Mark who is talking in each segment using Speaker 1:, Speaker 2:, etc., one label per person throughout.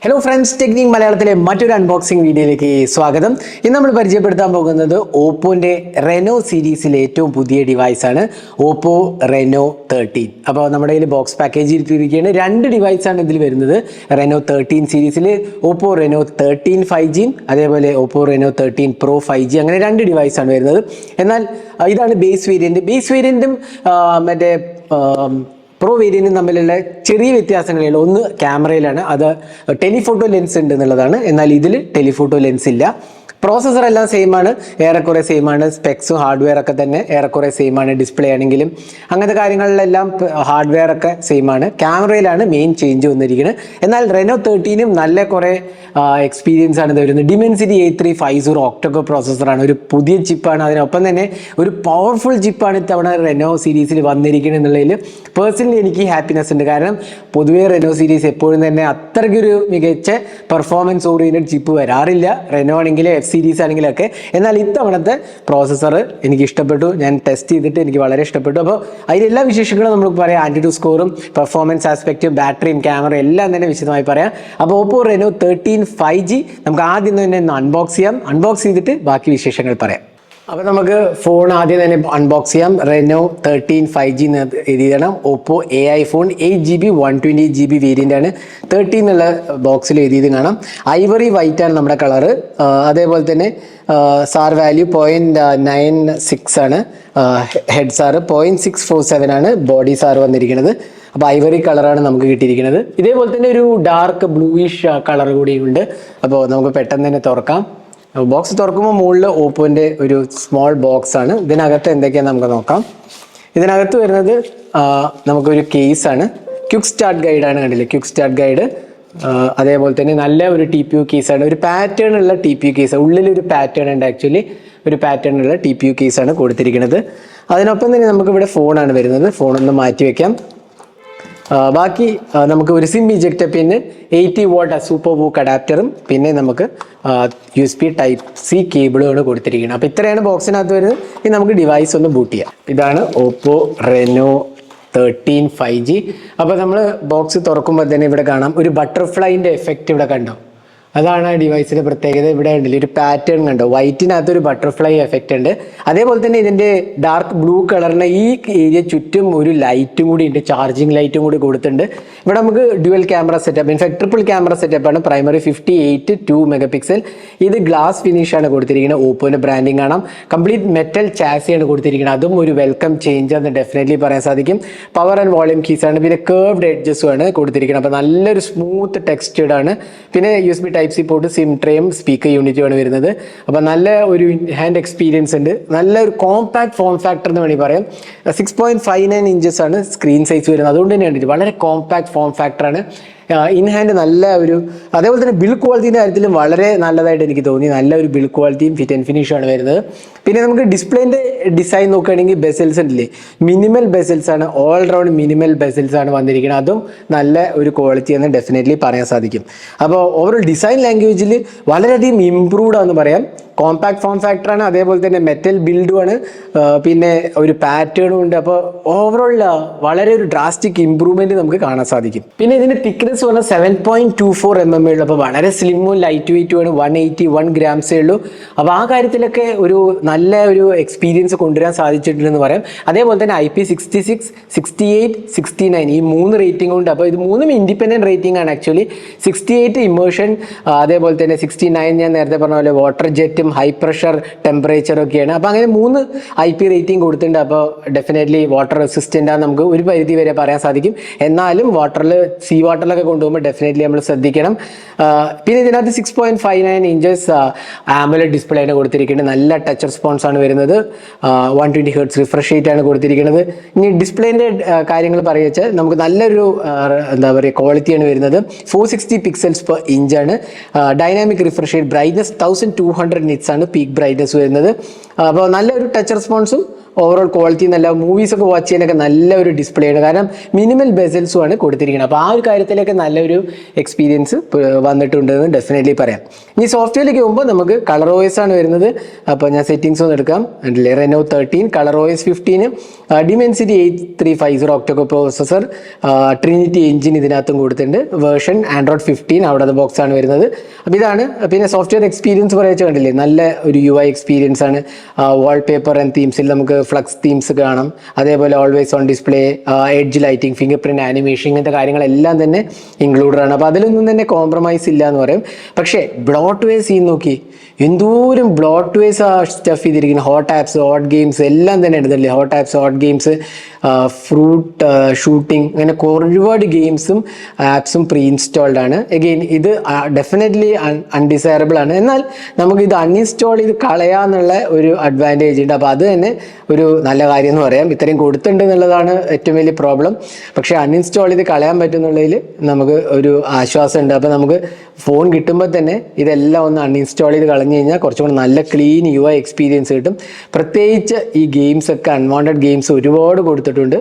Speaker 1: Hello friends, technique മലയാളത്തിലെ മറ്റൊരു unboxing വീഡിയോയിലേക്ക് സ്വാഗതം. ഇന്ന് നമ്മൾ പരിചയപ്പെടുത്താൻ പോകുന്നത് ഓപ്പോൻ്റെ റെനോ സീരീസിലെ ഏറ്റവും പുതിയ ഡിവൈസാണ് ഓപ്പോ റെനോ 13. അപ്പോൾ നമ്മുടെ കയ്യിൽ ബോക്സ് പാക്കേജ് ഇരിക്കുകയാണ്. രണ്ട് ഡിവൈസാണ് ഇതിൽ വരുന്നത്. റെനോ 13 സീരീസിൽ ഓപ്പോ റെനോ 13 5G അതേപോലെ ഓപ്പോ റെനോ 13 Pro 5G, അങ്ങനെ രണ്ട് ഡിവൈസാണ് വരുന്നത്. എന്നാൽ ഇതാണ് ബേസ് വേരിയൻറ്റ്. ബേസ് വേരിയൻറ്റും മറ്റേ പ്രോ വേരിയൻറ്റും തമ്മിലുള്ള ചെറിയ വ്യത്യാസങ്ങളേ ഉള്ളൂ. ഒന്ന് ക്യാമറയിലാണ്, അത് ടെലിഫോട്ടോ ലെൻസ് ഉണ്ട് എന്നുള്ളതാണ്. എന്നാൽ ഇതിൽ ടെലിഫോട്ടോ ലെൻസ് ഇല്ല. പ്രോസസ്സർ എല്ലാം സെയിം ആണ്, ഏറെക്കുറെ സെയിം ആണ്. സ്പെക്സും ഹാർഡ്വെയർ ഒക്കെ തന്നെ ഏറെക്കുറെ സെയിം ആണ്. ഡിസ്പ്ലേ ആണെങ്കിലും അങ്ങനത്തെ കാര്യങ്ങളിലെല്ലാം ഹാർഡ്വെയർ ഒക്കെ സെയിം ആണ്. ക്യാമറയിലാണ് മെയിൻ ചേഞ്ച് വന്നിരിക്കുന്നത്. എന്നാൽ റെനോ 13 നല്ല കുറേ എക്സ്പീരിയൻസ് ആണ് ഇത് വരുന്നത്. ഡിമെൻസിറ്റി A350 ഒക്ടോകോ പ്രോസസ്സറാണ്, ഒരു പുതിയ ചിപ്പാണ്. അതിനൊപ്പം തന്നെ ഒരു പവർഫുൾ ചിപ്പാണ് ഇത്തവണ റെനോ സീരീസിൽ വന്നിരിക്കുന്നത് എന്നുള്ളതിൽ പേഴ്സണലി എനിക്ക് ഹാപ്പിനെസ് ഉണ്ട്. കാരണം പൊതുവേ റെനോ സീരീസ് എപ്പോഴും തന്നെ അത്രയ്ക്കൊരു മികച്ച പെർഫോമൻസ് ഓറിയൻറ്റഡ് ചിപ്പ് വരാറില്ല, റെനോ ആണെങ്കിലും എഫ് സീരീസ് ആണെങ്കിലൊക്കെ. എന്നാൽ ഇത്തവണത്തെ പ്രോസസ്സർ എനിക്ക് ഇഷ്ടപ്പെട്ടു. ഞാൻ ടെസ്റ്റ് ചെയ്തിട്ട് എനിക്ക് വളരെ ഇഷ്ടപ്പെട്ടു. അപ്പോൾ അതിലെല്ലാ വിശേഷങ്ങളും നമുക്ക് പറയാം. ആൻറ്റിറ്റ്യൂഡ് സ്കോറും പെർഫോമൻസ് ആസ്പെക്റ്റും ബാറ്ററിയും ക്യാമറയും എല്ലാം തന്നെ വിശദമായി പറയാം. അപ്പോൾ ഓപ്പോ റെനോ 13 5G നമുക്ക് ആദ്യം തന്നെ ഒന്ന് അൺബോക്സ് ചെയ്യാം. അൺബോക്സ് ചെയ്തിട്ട് ബാക്കി വിശേഷങ്ങൾ പറയാം. അപ്പോൾ നമുക്ക് ഫോൺ ആദ്യം തന്നെ അൺബോക്സ് ചെയ്യാം. റെനോ 13 5G എന്ന് എഴുതിയതാണ്. Oppo AI phone 8GB 128GB variant ആണ്. 13 എന്നുള്ള ബോക്സിൽ എഴുതിയത് കാണാം. ഐവറി വൈറ്റ് ആണ് നമ്മുടെ കളറ്. അതേപോലെ തന്നെ സാർ വാല്യൂ 0.96 ആണ്. ഹെഡ് സാറ് 0.647 ആണ്. ബോഡി സാർ വന്നിരിക്കുന്നത്. അപ്പോൾ ഐവറി കളറാണ് നമുക്ക് കിട്ടിയിരിക്കുന്നത്. ഇതേപോലെ തന്നെ ഒരു ഡാർക്ക് ബ്ലൂയിഷ് കളർ കൂടിയുണ്ട്. അപ്പോൾ നമുക്ക് പെട്ടെന്ന് തന്നെ തുറക്കാം. ബോക്സ് തുറക്കുമ്പോൾ മുകളിൽ ഓപ്പോൻ്റെ ഒരു സ്മോൾ ബോക്സ് ആണ്. ഇതിനകത്ത് എന്തൊക്കെയാണെന്ന് നമുക്ക് നോക്കാം. ഇതിനകത്ത് വരുന്നത് നമുക്കൊരു കേസാണ്. ക്വിക്ക് സ്റ്റാർട്ട് ഗൈഡാണ്, കണ്ടില്ലേ, ക്വിക്ക് സ്റ്റാർട്ട് ഗൈഡ്. അതേപോലെ തന്നെ നല്ല ഒരു TPU കേസാണ്, ഒരു പാറ്റേൺ ഉള്ള TPU കേസ്. ഉള്ളിലൊരു പാറ്റേൺ ഉണ്ട്, ആക്ച്വലി ഒരു പാറ്റേൺ ഉള്ള TPU കേസാണ് കൊടുത്തിരിക്കുന്നത്. അതിനൊപ്പം തന്നെ നമുക്കിവിടെ ഫോണാണ് വരുന്നത്. ഫോണൊന്ന് മാറ്റി വയ്ക്കാം. ബാക്കി നമുക്ക് ഒരു സിം ഇജക്റ്റ് പിന്ന് 80W സൂപ്പർ വൂക്ക് അഡാപ്റ്ററും പിന്നെ നമുക്ക് USB Type-C കേബിളുമാണ് കൊടുത്തിരിക്കുന്നത്. അപ്പോൾ ഇത്രയാണ് ബോക്സിനകത്ത് വരുന്നത്. ഇനി നമുക്ക് ഡിവൈസ് ഒന്ന് ബൂട്ട് ചെയ്യാം. ഇതാണ് ഓപ്പോ റെനോ 13 5G. അപ്പോൾ നമ്മൾ ബോക്സ് തുറക്കുമ്പോൾ തന്നെ ഇവിടെ കാണാം ഒരു ബട്ടർഫ്ലൈൻ്റെ എഫക്റ്റ് ഇവിടെ കണ്ടോ. അതാണ് ആ ഡിവൈസിൻ്റെ പ്രത്യേകത. ഇവിടെ ഉണ്ടല്ലോ ഒരു പാറ്റേൺ കണ്ടോ, വൈറ്റിനകത്തൊരു ബട്ടർഫ്ലൈ എഫക്റ്റ് ഉണ്ട്. അതേപോലെ തന്നെ ഇതിൻ്റെ ഡാർക്ക് ബ്ലൂ കളറിന് ഈ ഏരിയ ചുറ്റും ഒരു ലൈറ്റും കൂടി ഉണ്ട്, ചാർജിങ് ലൈറ്റും കൂടി കൊടുത്തിട്ടുണ്ട്. ഇവിടെ നമുക്ക് dual camera setup, in fact triple camera സെറ്റപ്പാണ്. Primary 58 MP. ഇത് ഗ്ലാസ് ഫിനിഷാണ് കൊടുത്തിരിക്കുന്നത്. ഓപ്പോൻ്റെ ബ്രാൻഡിങ് കാണാം. കംപ്ലീറ്റ് മെറ്റൽ ചാസിയാണ് കൊടുത്തിരിക്കുന്നത്. അതും ഒരു വെൽക്കം ചേഞ്ച് എന്ന് ഡെഫിനറ്റ്ലി പറയാൻ സാധിക്കും. പവർ ആൻഡ് വോളിയം കീസാണ്. പിന്നെ കേർവ്ഡ് എഡ്ജസും ആണ് കൊടുത്തിരിക്കുന്നത്. അപ്പോൾ നല്ലൊരു സ്മൂത്ത് ടെക്സ്റ്റേർഡ് ആണ്. പിന്നെ USB Type-C പോർട്ട്, സിം ട്രേയും സ്പീക്കർ യൂണിറ്റുമാണ് വരുന്നത്. അപ്പോൾ നല്ല ഒരു ഹാൻഡ് എക്സ്പീരിയൻസ് ഉണ്ട്. നല്ലൊരു കോമ്പാക്ട് ഫോം ഫാക്ടർ എന്ന് വേണമെങ്കിൽ പറയാം. 6.59 ഇഞ്ചസ് ആണ് സ്ക്രീൻ സൈസ് വരുന്നത്. അതുകൊണ്ട് തന്നെയാണ് വളരെ കോമ്പാക്ട് ഫോം ഫാക്ടറാണ്. ഇൻ ഹാൻഡ് നല്ല ഒരു, അതേപോലെ തന്നെ ബിൽഡ് ക്വാളിറ്റീൻ്റെ കാര്യത്തിലും വളരെ നല്ലതായിട്ട് എനിക്ക് തോന്നി. നല്ല ഒരു ബിൽഡ് ക്വാളിറ്റിയും ഫിറ്റ് ആൻഡ് ഫിനിഷാണ് വരുന്നത്. പിന്നെ നമുക്ക് ഡിസ്പ്ലേൻ്റെ ഡിസൈൻ നോക്കുകയാണെങ്കിൽ ബെസൽസ് ഉണ്ടല്ലേ, മിനിമൽ ബെസൽസ് ആണ്. ഓൾ റൗണ്ട് മിനിമൽ ബെസൽസ് ആണ് വന്നിരിക്കുന്നത്. അതും നല്ല ഒരു ക്വാളിറ്റി എന്ന് ഡെഫിനറ്റ്ലി പറയാൻ സാധിക്കും. അപ്പോൾ ഓവറോൾ ഡിസൈൻ ലാംഗ്വേജിൽ വളരെയധികം ഇംപ്രൂവ്ഡ് ആണെന്ന് പറയാം. കോമ്പാക്ട് ഫോം ഫാക്ടറാണ്, അതേപോലെ തന്നെ മെറ്റൽ ബിൽഡുമാണ്, പിന്നെ ഒരു പാറ്റേണും ഉണ്ട്. അപ്പോൾ ഓവറോൾ വളരെ ഒരു ഡ്രാസ്റ്റിക് ഇംപ്രൂവ്മെൻറ്റ് നമുക്ക് കാണാൻ സാധിക്കും. പിന്നെ ഇതിൻ്റെ തിക്നെസ് പറഞ്ഞാൽ 7.24 mm ഉള്ളൂ. അപ്പോൾ വളരെ സ്ലിമ്മും ലൈറ്റ് വെയ്റ്റും ആണ്. 181 ഗ്രാംസേ ഉള്ളൂ. അപ്പോൾ ആ കാര്യത്തിലൊക്കെ ഒരു നല്ല ഒരു എക്സ്പീരിയൻസ് കൊണ്ടുവരാൻ സാധിച്ചിട്ടുണ്ടെന്ന് പറയാം. അതേപോലെ തന്നെ IP66, 68, 69 ഈ 3 റേറ്റിംഗ് ഉണ്ട്. അപ്പോൾ ഇത് 3ഉം ഇൻഡിപെൻഡൻറ്റ് റേറ്റിംഗ് ആണ് ആക്ച്വലി. 68 ഇമേർഷൻ, അതേപോലെ തന്നെ 69 ഞാൻ നേരത്തെ പറഞ്ഞ പോലെ വാട്ടർ ജെറ്റും ഹൈ പ്രഷർ ടെമ്പറേച്ചർ ഒക്കെയാണ്. അപ്പോൾ അങ്ങനെ 3 IP റേറ്റിംഗ് കൊടുത്തിട്ടുണ്ട്. അപ്പോൾ ഡെഫിനറ്റ്ലി വാട്ടർ റെസിസ്റ്റൻ്റ് ആണ് നമുക്ക് ഒരു പരിധി വരെ പറയാൻ സാധിക്കും. എന്നാലും സീ വാട്ടറിലൊക്കെ കൊണ്ടുപോകുമ്പോൾ ഡെഫിനറ്റ്ലി നമ്മൾ ശ്രദ്ധിക്കണം. പിന്നെ ഇതിനകത്ത് 6.59 ഇഞ്ചസ് AMOLED ഡിസ്പ്ലേ ആണ് കൊടുത്തിരിക്കുന്നത്. നല്ല ടച്ച് റെസ്പോൺസ് ആണ് വരുന്നത്. 120 Hz റിഫ്രഷ് റേറ്റ് ആണ് കൊടുത്തിരിക്കുന്നത്. ഇനി ഡിസ്പ്ലേൻ്റെ കാര്യങ്ങൾ പറയുക നമുക്ക് നല്ലൊരു എന്താ പറയുക ക്വാളിറ്റിയാണ് വരുന്നത്. 460 pixels per inch ആണ്. Dynamic refresh rate, brightness 1200 nits ആണ് പീക്ക് ബ്രൈറ്റ്നസ് വരുന്നത്. അപ്പോൾ നല്ലൊരു ടച്ച് റെസ്പോൺസും ഓവറോൾ ക്വാളിറ്റി നല്ല മൂവീസൊക്കെ വാച്ച് ചെയ്യാനൊക്കെ നല്ല ഒരു ഡിസ്പ്ലേ ആണ്. കാരണം മിനിമൽ ബെസൽസും ആണ് കൊടുത്തിരിക്കുന്നത്. അപ്പോൾ ആ ഒരു കാര്യത്തിലൊക്കെ നല്ലൊരു എക്സ്പീരിയൻസ് വന്നിട്ടുണ്ടെന്ന് ഡെഫിനറ്റ്ലി പറയാം. ഇനി സോഫ്റ്റ്വെയറിലേക്ക് പോകുമ്പോൾ നമുക്ക് കളർ OS ആണ് വരുന്നത്. അപ്പോൾ ഞാൻ സെറ്റിംഗ്സ് ഒന്ന് എടുക്കാം. Reno 13 colour OS 15, Dimensity 8350 octa core processor, trinity engine ഇതിനകത്തും കൊടുത്തിട്ടുണ്ട്. വേർഷൻ ആൻഡ്രോയിഡ് 15 അവിടെ ബോക്സ് ആണ് വരുന്നത്. അപ്പോൾ ഇതാണ്. പിന്നെ സോഫ്റ്റ്വെയർ എക്സ്പീരിയൻസ് പറയാ കണ്ടില്ലേ, നല്ല ഒരു UI എക്സ്പീരിയൻസ് ആണ്. വാൾപേപ്പർ ആൻഡ് തീംസിൽ നമുക്ക് ഫ്ലക്സ് തീംസ് കാണാം. അതേപോലെ always on display, edge lighting, finger print animation, ഇങ്ങനത്തെ കാര്യങ്ങളെല്ലാം തന്നെ ഇൻക്ലൂഡഡ് ആണ്. അപ്പോൾ അതിലൊന്നും തന്നെ കോംപ്രമൈസ് ഇല്ല എന്ന് പറയും. പക്ഷേ ബ്ലോട്ട് വേസ് ഈ നോക്കി എന്തോരം ബ്ലോട്ട് വേസ് ആ സ്റ്റഫ് ചെയ്തിരിക്കുന്നത്. ഹോട്ട് ആപ്സ്, ഹോട്ട് ഗെയിംസ് എല്ലാം തന്നെ എടുത്തില്ലേ. Hot apps, hot games, fruit shooting, അങ്ങനെ ഒരുപാട് ഗെയിംസും ആപ്സും പ്രീ ഇൻസ്റ്റാൾഡ് ആണ്. എഗെയിൻ ഇത് ഡെഫിനറ്റ്ലി അൺഡിസൈറബിൾ ആണ്. എന്നാൽ നമുക്ക് ഇത് അൺഇൻസ്റ്റാൾ ചെയ്ത് കളയാന്നുള്ള ഒരു അഡ്വാൻറ്റേജ് ഉണ്ട്. അപ്പോൾ അത് തന്നെ ഒരു നല്ല കാര്യം എന്ന് പറയാം. ഇത്രയും കൊടുത്തിട്ടുണ്ട് എന്നുള്ളതാണ് ഏറ്റവും വലിയ പ്രോബ്ലം. പക്ഷേ അൺഇൻസ്റ്റാൾ ചെയ്ത് കളയാൻ പറ്റുന്നുള്ളതിൽ നമുക്ക് ഒരു ആശ്വാസം ഉണ്ട്. അപ്പോൾ നമുക്ക് ഫോൺ കിട്ടുമ്പോൾ തന്നെ ഇതെല്ലാം ഒന്ന് അൺഇൻസ്റ്റാൾ ചെയ്ത് കളഞ്ഞു കഴിഞ്ഞാൽ കുറച്ചും കൂടി നല്ല ക്ലീൻ UI എക്സ്പീരിയൻസ് കിട്ടും. പ്രത്യേകിച്ച് ഈ ഗെയിംസ് ഒക്കെ അൺവാണ്ടഡ് ഗെയിംസ് ഒരുപാട് കൊടുത്തിട്ടുണ്ട്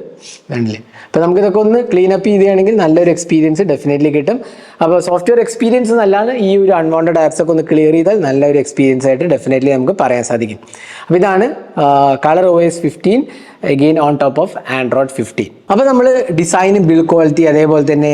Speaker 1: വേണ്ടില്ലേ. അപ്പോൾ നമുക്കിതൊക്കെ ഒന്ന് ക്ലീൻ അപ്പ് ചെയ്യുകയാണെങ്കിൽ നല്ലൊരു എക്സ്പീരിയൻസ് ഡെഫിനറ്റ്ലി കിട്ടും. അപ്പോൾ സോഫ്റ്റ്വെയർ എക്സ്പീരിയൻസ് നല്ലതാണ്. ഈ ഒരു അൺവാണ്ടഡ് ആപ്സ് ഒക്കെ ഒന്ന് ക്ലിയർ ചെയ്താൽ നല്ലൊരു എക്സ്പീരിയൻസ് ആയിട്ട് ഡെഫിനറ്റ്ലി നമുക്ക് പറയാൻ സാധിക്കും. അപ്പോൾ ഇതാണ് colour OS 15 again on top of Android 15. അപ്പോൾ നമ്മൾ ഡിസൈൻ, ബിൽഡ് ക്വാളിറ്റി, അതേപോലെ തന്നെ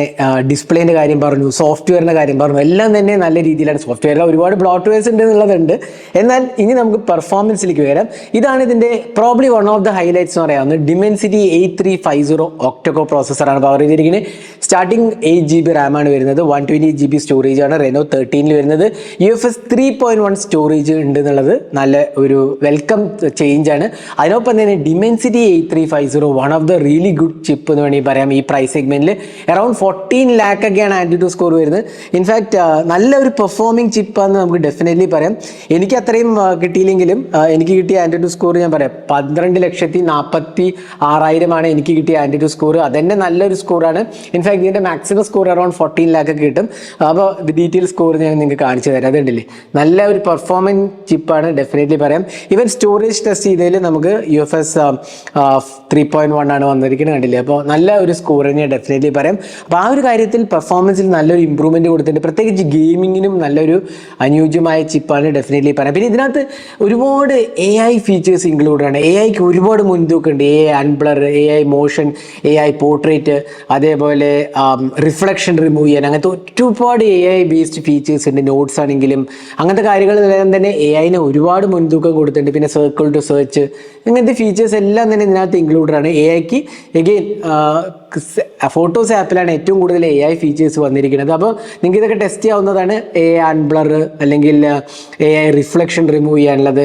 Speaker 1: ഡിസ്പ്ലേൻ്റെ കാര്യം പറഞ്ഞു, സോഫ്റ്റ്വെയറിൻ്റെ കാര്യം പറഞ്ഞു, എല്ലാം തന്നെ നല്ല രീതിയിലാണ്. സോഫ്റ്റ്വെയറിൽ ഒരുപാട് ബ്ലോട്ട്വെയർസ് ഉണ്ട് എന്നുള്ളതുണ്ട്. എന്നാൽ ഇനി നമുക്ക് പെർഫോമൻസിലേക്ക് വരാം. ഇതാണ് ഇതിൻ്റെ probably one of the highlights എന്ന് പറയാവുന്നത്. Dimensity 8350 ഒക്ടോകോ പ്രോസസ്സറാണ് പവർ ചെയ്തിരിക്കുന്നത്. സ്റ്റാർട്ടിങ് 8GB RAM ആണ് വരുന്നത്. 128GB സ്റ്റോറേജ് ആണ് Reno 13 വരുന്നത്. UFS 3.1 സ്റ്റോറേജ് ഉണ്ട് എന്നുള്ളത് നല്ല ഒരു വെൽക്കം ചേഞ്ച് ആണ്. അതിനൊപ്പം തന്നെ Dimensity 8350 one of the really good chip എന്ന് വേണമെങ്കിൽ പറയാം. ഈ പ്രൈസ് സെഗ്മെന്റിൽ അറൌണ്ട് 14 lakh ഒക്കെയാണ് ആൻറ്റിറ്റ്യൂഡ് സ്കോർ വരുന്നത്. ഇൻഫാക്ട് നല്ല ഒരു പെർഫോമിംഗ് ചിപ്പാന്ന് നമുക്ക് ഡെഫിനറ്റ്ലി പറയാം. എനിക്ക് അത്രയും കിട്ടിയില്ലെങ്കിലും എനിക്ക് കിട്ടിയ ആൻറ്റിറ്റ്യൂഡ് സ്കോർ ഞാൻ പറയാം 12,46,000 ആണ് എനിക്ക് കിട്ടിയ ആൻറ്റിറ്റ്യൂഡ് സ്കോർ. അതെന്നെ നല്ലൊരു സ്കോറാണ്. ഇൻഫാക്ട് ഇതിൻ്റെ മാക്സിമം സ്കോർ അറൌണ്ട് 14 lakh ഒക്കെ കിട്ടും. അപ്പോൾ ഡീറ്റെയിൽ സ്കോർ ഞാൻ നിങ്ങൾക്ക് കാണിച്ചു തരാം. അതുണ്ടല്ലേ നല്ല ഒരു പെർഫോമിംഗ് ചിപ്പാണ് ഡെഫിനറ്റ്ലി പറയാം. ഈവൻ സ്റ്റോറേജ് ടെസ്റ്റ് ചെയ്തതിൽ നമുക്ക് UFS 3.1 ആണ് വന്നിരിക്കുന്നത് കണ്ടില്ലേ. അപ്പോൾ നല്ല ഒരു സ്കോർ തന്നെ ഡെഫിനറ്റ്ലി പറയാം. അപ്പോൾ ആ ഒരു കാര്യത്തിൽ പെർഫോമൻസിൽ നല്ലൊരു ഇമ്പ്രൂവ്മെന്റ് കൊടുത്തിട്ടുണ്ട്. പ്രത്യേകിച്ച് ഗെയിമിങ്ങിനും നല്ലൊരു അനുയോജ്യമായ ചിപ്പാണ് ഡെഫിനറ്റ്ലി പറയാം. പിന്നെ ഇതിനകത്ത് ഒരുപാട് AI ഫീച്ചേഴ്സ് ഇൻക്ലൂഡ് ആണ്. AIക്ക് ഒരുപാട് മുൻതൂക്കമുണ്ട്. AI അൺബ്ലർ, AI motion, AI portrait, അതേപോലെ റിഫ്ലക്ഷൻ റിമൂവ് ചെയ്യാൻ, അങ്ങനത്തെ ഒരുപാട് AI ബേസ്ഡ് ഫീച്ചേഴ്സ് ഉണ്ട്. നോട്ട്സ് ആണെങ്കിലും അങ്ങനത്തെ കാര്യങ്ങളെല്ലാം തന്നെ AIന് ഒരുപാട് മുൻതൂക്കം കൊടുത്തിട്ടുണ്ട്. പിന്നെ സർക്കിൾ ടു സെർച്ച്, ഇങ്ങനത്തെ ഫീച്ചേഴ്സ് എല്ലാം തന്നെ ഇതിനകത്ത് ഇൻക്ലൂഡഡ് ആണ്. AIക്ക് എഗെയിൻ ഫോട്ടോസ് ആപ്പിലാണ് ഏറ്റവും കൂടുതൽ AI ഫീച്ചേഴ്സ് വന്നിരിക്കുന്നത്. അപ്പോൾ നിങ്ങൾക്ക് ഇതൊക്കെ ടെസ്റ്റ് ചെയ്യാവുന്നതാണ്. AI അൺബ്ലർ, അല്ലെങ്കിൽ AI റിഫ്ലക്ഷൻ റിമൂവ് ചെയ്യാനുള്ളത്,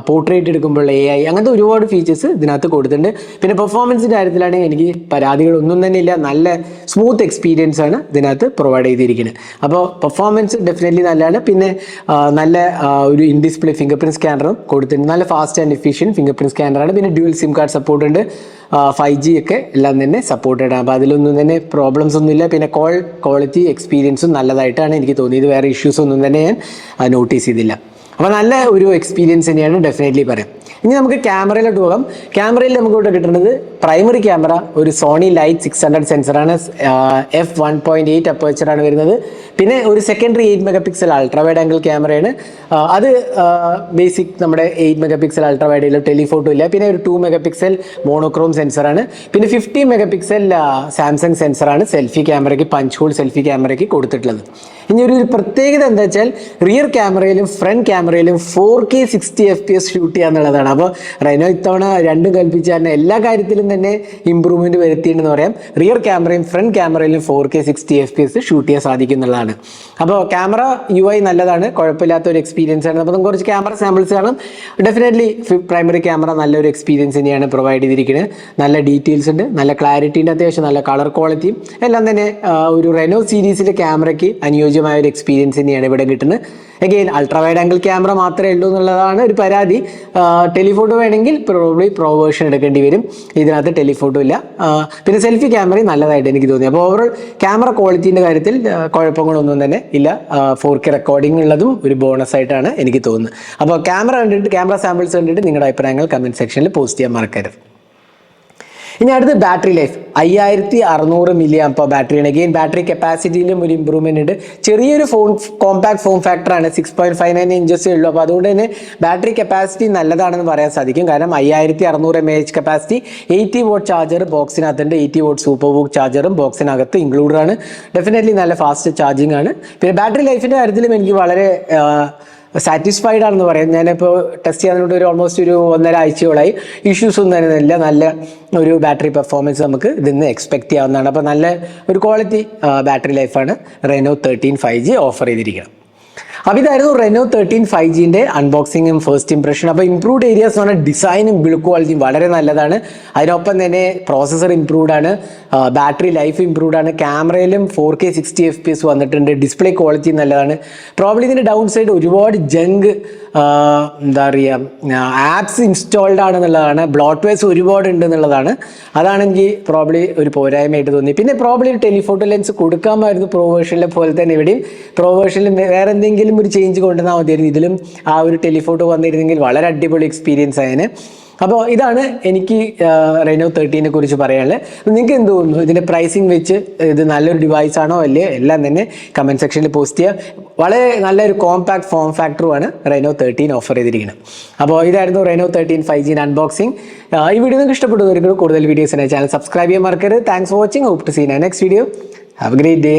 Speaker 1: പോർട്രേറ്റ് എടുക്കുമ്പോൾ AI, അങ്ങനത്തെ ഒരുപാട് ഫീച്ചേഴ്സ് ഇതിനകത്ത് കൊടുത്തിട്ടുണ്ട്. പിന്നെ പെർഫോമൻസിൻ്റെ കാര്യത്തിലാണെങ്കിൽ എനിക്ക് പരാതികളൊന്നും തന്നെ ഇല്ല. നല്ല സ്മൂത്ത് എക്സ്പീരിയൻസ് ആണ് ഇതിനകത്ത് പ്രൊവൈഡ് ചെയ്തിരിക്കുന്നത്. അപ്പോൾ പെർഫോമൻസ് ഡെഫിനറ്റ്ലി നല്ലതാണ്. പിന്നെ നല്ല ഒരു ഇൻ ഡിസ്പ്ലേ ഫിംഗർ പ്രിന്റ് സ്കാനറും കൊടുത്തിട്ടുണ്ട്. നല്ല fast and efficient fingerprint സ്കാനറാണ്. പിന്നെ ഡ്യുവൽ സിം കാർഡ് സപ്പോർട്ട് ഉണ്ട്. 5G ഒക്കെ എല്ലാം തന്നെ സപ്പോർട്ടഡ് ആണ്. അപ്പോൾ അതിലൊന്നും തന്നെ പ്രോബ്ലംസ് ഒന്നുമില്ല. പിന്നെ കോൾ ക്വാളിറ്റി എക്സ്പീരിയൻസും നല്ലതായിട്ടാണ് എനിക്ക് തോന്നിയത്. വേറെ ഇഷ്യൂസ് ഒന്നും തന്നെ ഞാൻ നോട്ടീസ് ചെയ്തില്ല. അപ്പോൾ നല്ല ഒരു എക്സ്പീരിയൻസ് തന്നെയാണ് ഡെഫിനറ്റ്ലി പറയാം. ഇനി നമുക്ക് ക്യാമറയിലോട്ട് പോകാം. ക്യാമറയിൽ നമുക്ക് ഇവിടെ കിട്ടുന്നത് പ്രൈമറി ക്യാമറ ഒരു സോണി ലൈറ്റ് 600 സെൻസറാണ്. f1.8 അപ്പേച്ചറാണ് വരുന്നത്. പിന്നെ ഒരു secondary 8 megapixel ultra wide angle ക്യാമറയാണ്. അത് ബേസിക് നമ്മുടെ 8 മെഗാപിക്സൽ അൾട്രാ വൈഡിൽ ടെലിഫോട്ടോ ഇല്ല. പിന്നെ ഒരു 2 മെഗാപിക്സൽ മോണോക്രോം സെൻസറാണ്. പിന്നെ 50 മെഗാപിക്സൽ സാംസങ് സെൻസറാണ് സെൽഫി ക്യാമറയ്ക്ക്, പഞ്ച് ഹോൾ സെൽഫി ക്യാമറയ്ക്ക് കൊടുത്തിട്ടുള്ളത്. ഇനി ഒരു പ്രത്യേകത എന്താ വെച്ചാൽ റിയർ ക്യാമറയിലും ഫ്രണ്ട് ക്യാമറയിലും 4K 60 FPS ഷൂട്ട് ചെയ്യാന്നുള്ളതാണ്. അപ്പോൾ റെനോ ഇത്തവണ രണ്ടും കൽപ്പിച്ചാൽ എല്ലാ കാര്യത്തിലും തന്നെ ഇമ്പ്രൂവ്മെന്റ് വരുത്തിയിട്ടുണ്ടെന്ന് പറയാം. റിയർ ക്യാമറയും ഫ്രണ്ട് ക്യാമറയിലും 4K 60 FPS ഷൂട്ട് ചെയ്യാൻ സാധിക്കുന്നുള്ളതാണ്. അപ്പോൾ ക്യാമറ UI നല്ലതാണ്, കുഴപ്പമില്ലാത്ത ഒരു എക്സ്പീരിയൻസ് ആണ്. അപ്പോൾ നമുക്ക് കുറച്ച് ക്യാമറ സാമ്പിൾസ് കാണാം. ഡെഫിനറ്റ്ലി പ്രൈമറി ക്യാമറ നല്ലൊരു എക്സ്പീരിയൻസ് തന്നെയാണ് പ്രൊവൈഡ് ചെയ്തിരിക്കുന്നത്. നല്ല ഡീറ്റെയിൽസ് ഉണ്ട്, നല്ല ക്ലാരിറ്റീൻ്റെ, അത്യാവശ്യം നല്ല കളർ ക്വാളിറ്റിയും എല്ലാം തന്നെ ഒരു റെനോ സീരീസിലെ ക്യാമറയ്ക്ക് അനുയോജ്യമായ ഒരു എക്സ്പീരിയൻസ് തന്നെയാണ് ഇവിടെ കിട്ടുന്നത്. Again ultra wide angle camera മാത്രമേ ഉള്ളൂ എന്നുള്ളതാണ് ഒരു പരാതി. ടെലിഫോട്ടോ വേണമെങ്കിൽ പ്രോബ്ലി പ്രോ വേർഷൻ എടുക്കേണ്ടി വരും. ഇതിനകത്ത് ടെലിഫോട്ടോ ഇല്ല. പിന്നെ സെൽഫി ക്യാമറയും നല്ലതായിട്ട് എനിക്ക് തോന്നി. അപ്പോൾ ഓവറോൾ ക്യാമറ ക്വാളിറ്റീൻ്റെ കാര്യത്തിൽ കുഴപ്പങ്ങളൊന്നും തന്നെ ഇല്ല. 4K റെക്കോർഡിംഗ് ഉള്ളതും ഒരു ബോണസ് ആയിട്ടാണ് എനിക്ക് തോന്നുന്നത്. അപ്പോൾ ക്യാമറ സാമ്പിൾസ് കണ്ടിട്ട് നിങ്ങളുടെ അഭിപ്രായങ്ങൾ കമൻറ്റ് സെക്ഷനിൽ പോസ്റ്റ് ചെയ്യാൻ മറക്കരുത്. ഇനി അടുത്ത് ബാറ്ററി ലൈഫ്. 5600 mAh ബാറ്ററിയാണ്. അഗെയിൻ ബാറ്ററി കപ്പാസിറ്റിയിലും ഒരു ഇമ്പ്രൂവ്മെന്റ് ഉണ്ട്. ചെറിയൊരു കോമ്പാക്ട് ഫോം ഫാക്ടറാണ്, 6.59 ഇഞ്ചസേ ഉള്ളൂ. അപ്പോൾ അതുകൊണ്ട് തന്നെ ബാറ്ററി കപ്പാസിറ്റി നല്ലതാണെന്ന് പറയാൻ സാധിക്കും. കാരണം 5600 mAh കപ്പാസിറ്റി, 80 വാട്ട് ചാർജർ ബോക്സിനകത്തുണ്ട്. 80 വാട്ട് സൂപ്പർ ബൂക്ക് ചാർജറും ബോക്സിനകത്ത് ഇൻക്ലൂഡഡ് ആണ്. ഡെഫിനറ്റ്ലി നല്ല ഫാസ്റ്റ് ചാർജിങ് ആണ്. പിന്നെ ബാറ്ററി ലൈഫിൻ്റെ കാര്യത്തിലും എനിക്ക് വളരെ സാറ്റിസ്ഫൈഡ് ആണെന്ന് പറയാം. ഞാനിപ്പോൾ ടെസ്റ്റ് ചെയ്യാൻ ഒരു ഓൾമോസ്റ്റ് ഒരു 1.5 ആഴ്ചയോളായി. ഇഷ്യൂസ് ഒന്നും തരുന്നില്ല. നല്ല ഒരു ബാറ്ററി പെർഫോമൻസ് നമുക്ക് ഇതിന്ന് എക്സ്പെക്ട് ചെയ്യാവുന്നതാണ്. അപ്പോൾ നല്ല ഒരു ക്വാളിറ്റി ബാറ്ററി ലൈഫാണ് Reno 13 5G ഓഫർ ചെയ്തിരിക്കുന്നത്. അപ്പോൾ ഇതായിരുന്നു Reno 13 5Gൻ്റെ അൺബോക്സിങ്ങും ഫസ്റ്റ് ഇംപ്രഷൻ. അപ്പോൾ ഇംപ്രൂവ്ഡ് ഏരിയാസ് എന്ന് പറഞ്ഞാൽ ഡിസൈനും ബിൽഡ് ക്വാളിറ്റിയും വളരെ നല്ലതാണ്. അതിനൊപ്പം തന്നെ പ്രോസസ്സർ ഇംപ്രൂവ്ഡ് ആണ്, ബാറ്ററി ലൈഫ് ഇംപ്രൂവ്ഡ് ആണ്, ക്യാമറയിലും 4K 60 FPS വന്നിട്ടുണ്ട്, ഡിസ്പ്ലേ ക്വാളിറ്റി നല്ലതാണ്. പ്രോബ്ലി ഇതിൻ്റെ ഡൗൺ സൈഡ് ഒരുപാട് ജങ്ക് എന്താ പറയുക ആപ്സ് ഇൻസ്റ്റാൾഡ് ആണെന്നുള്ളതാണ്. ബ്ലോട്ട്വെയർസ് ഒരുപാട് ഉണ്ട് എന്നുള്ളതാണ്. അതാണ് എനിക്ക് പ്രോബ്ലി ഒരു പോരായ്മയായിട്ട് തോന്നി. പിന്നെ പ്രോബ്ലി ഒരു ടെലിഫോട്ടോ ലെൻസ് കൊടുക്കാമായിരുന്നു പ്രോ വേർഷനിലെ പോലെ തന്നെ. ഇവിടെയും പ്രോ വേർഷനിൽ വേറെ എന്തെങ്കിലും ഒരു ചേഞ്ച് കൊണ്ടുവന്നാൽ മതിയായിരുന്നു. ഇതിലും ആ ഒരു ടെലിഫോട്ടോ വന്നിരുന്നെങ്കിൽ വളരെ അടിപൊളി എക്സ്പീരിയൻസ് ആയതിന്. അപ്പോൾ ഇതാണ് എനിക്ക് Reno 13 കുറിച്ച് പറയാനുള്ളത്. നിങ്ങൾക്ക് എന്ത് തോന്നുന്നു? ഇതിൻ്റെ പ്രൈസിങ് വെച്ച് ഇത് നല്ലൊരു ഡിവൈസ് ആണോ അല്ലേ എല്ലാം തന്നെ കമൻറ്റ് സെക്ഷനിൽ പോസ്റ്റ് ചെയ്യുക. വളരെ നല്ലൊരു കോമ്പാക്ട് ഫോം ഫാക്ടറുമാണ് Reno 13 ഓഫർ ചെയ്തിരിക്കുന്നത്. അപ്പോൾ ഇതായിരുന്നു Reno 13 5G അൺബോക്സിങ്. ഈ വീഡിയോ നിങ്ങൾക്ക് ഇഷ്ടപ്പെട്ടു കൂടുതൽ വീഡിയോസിനായി ചാനൽ സബ്സ്ക്രൈബ് ചെയ്യാൻ മറക്കരുത്. Thanks for watching. Hope to see next video. Have a great day.